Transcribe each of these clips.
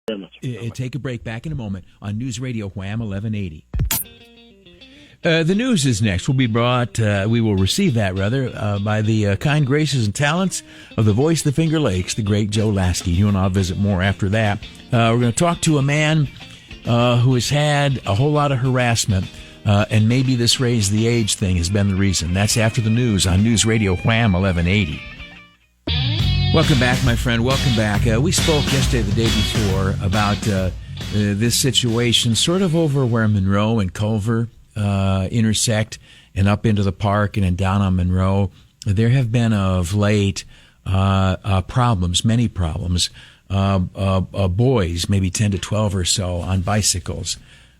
Very much. Take a break. Back in a moment on News Radio Wham 1180. The news is next. We will receive that by the kind graces and talents of the voice of the Finger Lakes, the great Joe Lasky. You and I'll visit more after that. We're going to talk to a man who has had a whole lot of harassment, and maybe this raise the age thing has been the reason. That's after the news on News Radio Wham 1180. Welcome back, my friend. Welcome back. We spoke yesterday, the day before, about this situation sort of over where Monroe and Culver intersect and up into the park and then down on Monroe. There have been of late problems, many problems. Boys, maybe 10 to 12 or so, on bicycles,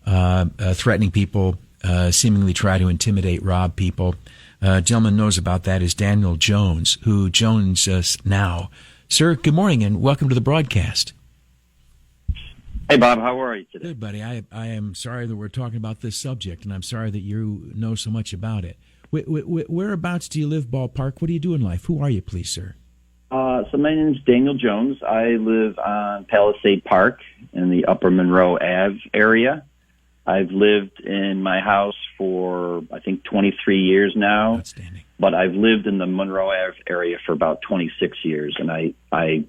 threatening people, seemingly try to intimidate, rob people. Gentleman knows about that is Daniel Jones, who joins us now. Sir, good morning and welcome to the broadcast. Hey, Bob, how are you today? Good, buddy. I am sorry that we're talking about this subject, and I'm sorry that you know so much about it. Whereabouts do you live, ballpark? What do you do in life? Who are you, please, sir? So my name is Daniel Jones. I live on Palisade Park in the Upper Monroe Ave area. I've lived in my house for, I think, 23 years now. Outstanding. But I've lived in the Monroe Ave area for about 26 years, and I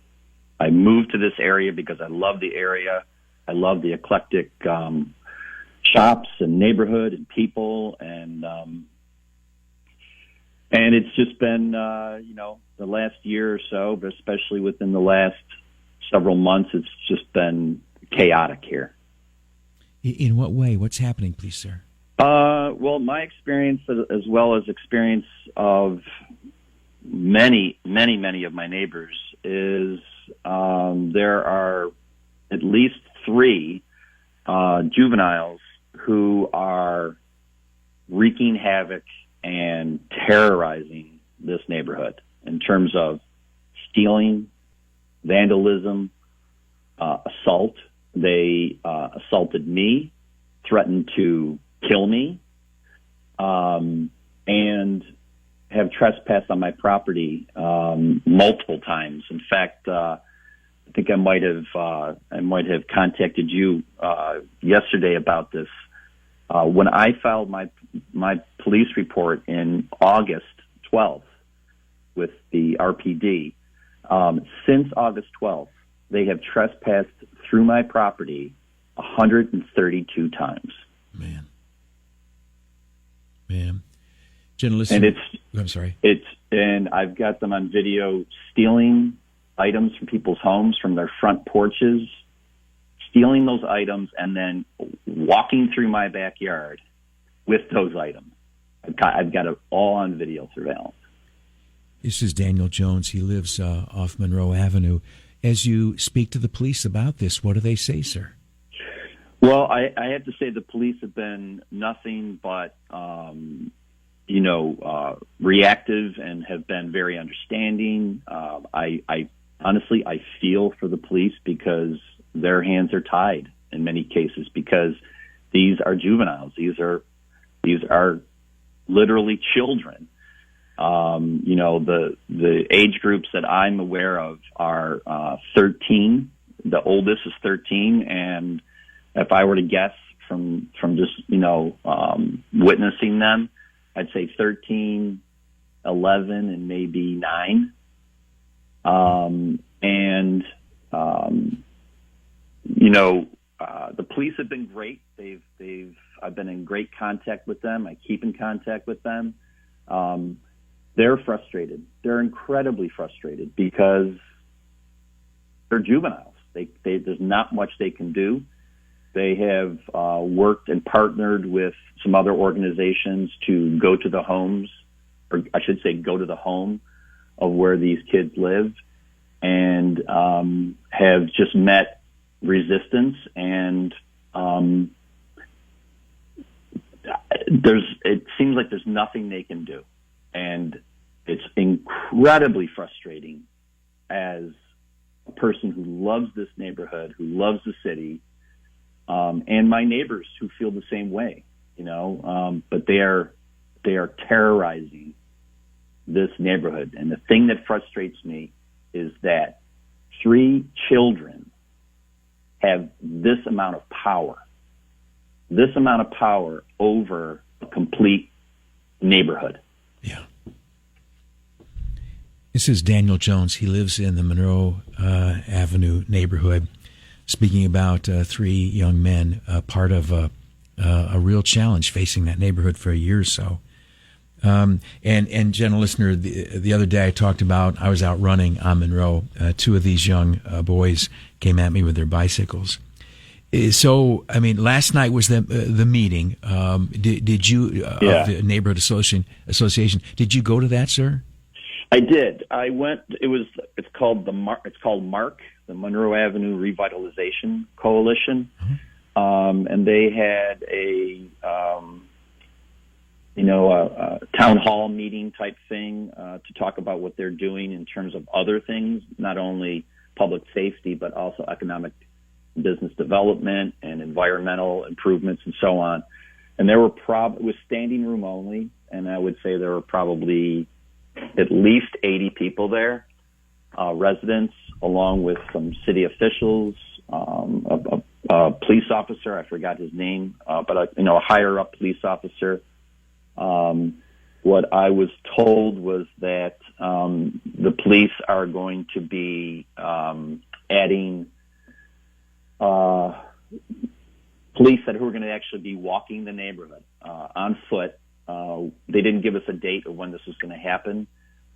moved to this area because I love the area. I love the eclectic shops and neighborhood and people, and it's just been the last year or so, but especially within the last several months, it's just been chaotic here. In what way? What's happening, please, sir? Well, my experience, as well as experience of many of my neighbors, is there are at least 3 juveniles who are wreaking havoc and terrorizing this neighborhood in terms of stealing, vandalism, assault. They assaulted me, threatened to kill me, and have trespassed on my property multiple times. In fact, I think I might have contacted you yesterday about this. When I filed my police report in August 12th with the RPD, since August 12th, they have trespassed through my property 132 times. Man. Jen, listen. And I'm sorry. And I've got them on video stealing items from people's homes, from their front porches, stealing those items, and then walking through my backyard with those items. I've got it all on video surveillance. This is Daniel Jones. He lives off Monroe Avenue. As you speak to the police about this, what do they say, sir? Well, I have to say the police have been nothing but, reactive and have been very understanding. I honestly feel for the police because their hands are tied in many cases because these are juveniles. These are literally children. The age groups that I'm aware of are 13. The oldest is 13, and if I were to guess from just witnessing them, I'd say 13, 11, and maybe 9. The police have been great. I've been in great contact with them. I keep in contact with them. They're frustrated. They're incredibly frustrated because they're juveniles. There's not much they can do. They have worked and partnered with some other organizations to go to the homes, or I should say go to the home of where these kids live, and have just met resistance. And it seems like there's nothing they can do. And it's incredibly frustrating as a person who loves this neighborhood, who loves the city, and my neighbors who feel the same way, but they are terrorizing this neighborhood. And the thing that frustrates me is that 3 children have this amount of power over a complete neighborhood. Yeah. This is Daniel Jones. He lives in the Monroe Avenue neighborhood, speaking about three young men, part of a real challenge facing that neighborhood for a year or so. And gentle listener, the other day I was out running on Monroe. Two of these young boys came at me with their bicycles. So, I mean, last night was the meeting. Did you of the neighborhood association? Did you go to that, sir? I did. I went. It's called MARC, the Monroe Avenue Revitalization Coalition, and they had a town hall meeting type thing to talk about what they're doing in terms of other things, not only public safety but also economic business development and environmental improvements and so on. And there were it was standing room only, and I would say there were probably at least 80 people there, residents, along with some city officials, a police officer, I forgot his name, but a higher up police officer. What I was told was that the police are going to be adding police who are going to actually be walking the neighborhood on foot. They didn't give us a date of when this was going to happen,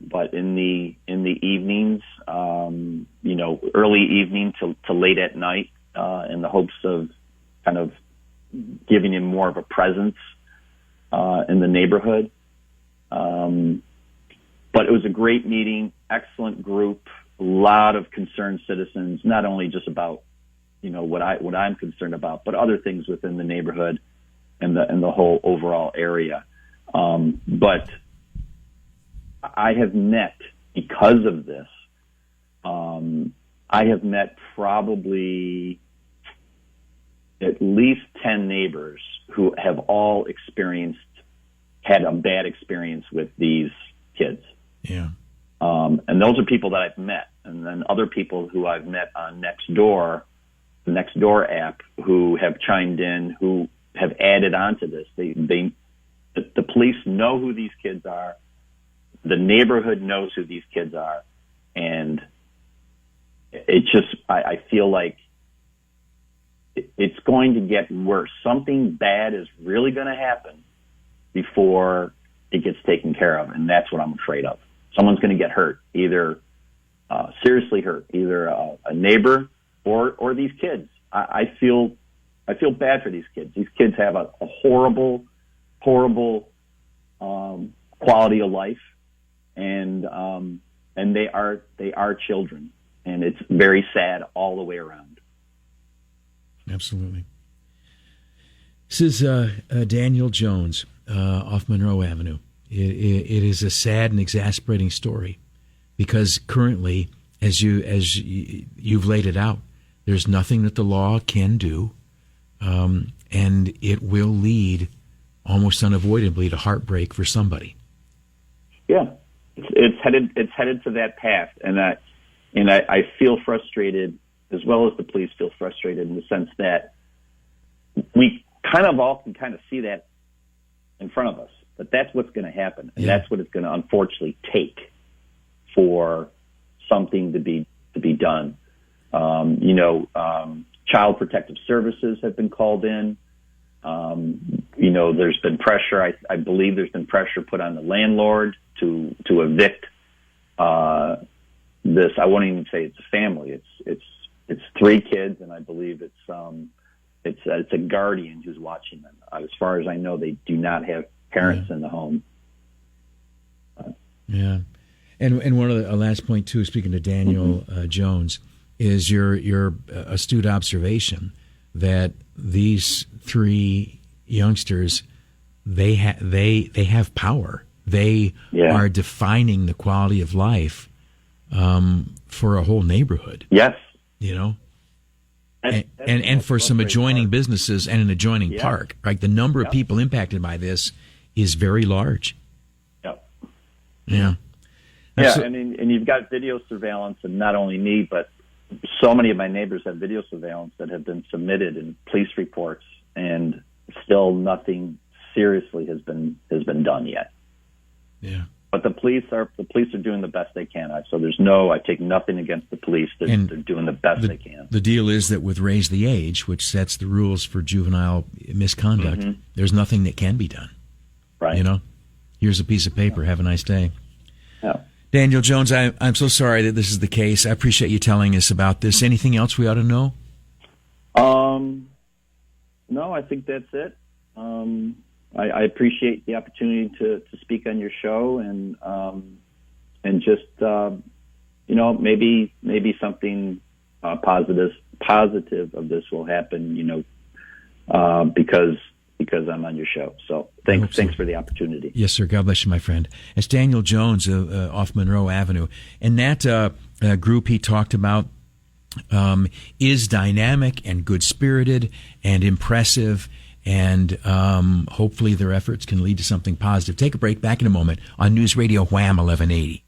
but in the evenings, early evening to late at night, in the hopes of kind of giving him more of a presence in the neighborhood. But it was a great meeting, excellent group, a lot of concerned citizens, not only just about what I'm concerned about, but other things within the neighborhood and the whole overall area. But I have met, because of this, I have met probably at least 10 neighbors who have all had a bad experience with these kids. Yeah. And those are people that I've met. And then other people who I've met on the Nextdoor app, who have chimed in, who have added on to this. The police know who these kids are. The neighborhood knows who these kids are. And I feel like it's going to get worse. Something bad is really going to happen before it gets taken care of. And that's what I'm afraid of. Someone's going to get hurt, either seriously hurt, either a neighbor or these kids. I feel bad for these kids. These kids have a horrible quality of life, and they are children, and it's very sad all the way around. Absolutely. This is Daniel Jones off Monroe Avenue. It is a sad and exasperating story, because currently, as you've laid it out, there's nothing that the law can do, and it will lead almost unavoidably to heartbreak for somebody. Yeah, it's headed to that path, and I feel frustrated, as well as the police feel frustrated, in the sense that we kind of all can kind of see that in front of us, but that's what's going to happen, and that's what it's going to unfortunately take for something to be done. Child Protective Services have been called in. There's been pressure. I believe there's been pressure put on the landlord to evict this. I won't even say it's a family. It's three kids, and I believe it's a guardian who's watching them. As far as I know, they do not have parents in the home. Yeah. And one of the last point too, speaking to Daniel Jones, is your astute observation that these three youngsters, they have power. They are defining the quality of life for a whole neighborhood. Yes, and for some adjoining businesses and an adjoining park. Right, the number of people impacted by this is very large. Yeah. And you've got video surveillance, and not only me, but so many of my neighbors have video surveillance that have been submitted in police reports, and still nothing seriously has been done yet. Yeah. But the police are doing the best they can. I take nothing against the police. They're doing the best they can. The deal is that with Raise the Age, which sets the rules for juvenile misconduct, there's nothing that can be done. Right. You know, here's a piece of paper. Have a nice day. Yeah. Daniel Jones, I'm so sorry that this is the case. I appreciate you telling us about this. Anything else we ought to know? No, I think that's it. I appreciate the opportunity to speak on your show, and just maybe something positive of this will happen. Because I'm on your show. So thanks for the opportunity. Yes, sir. God bless you, my friend. It's Daniel Jones off Monroe Avenue, and that group he talked about is dynamic and good-spirited and impressive. And hopefully their efforts can lead to something positive. Take a break. Back in a moment on News Radio Wham 1180.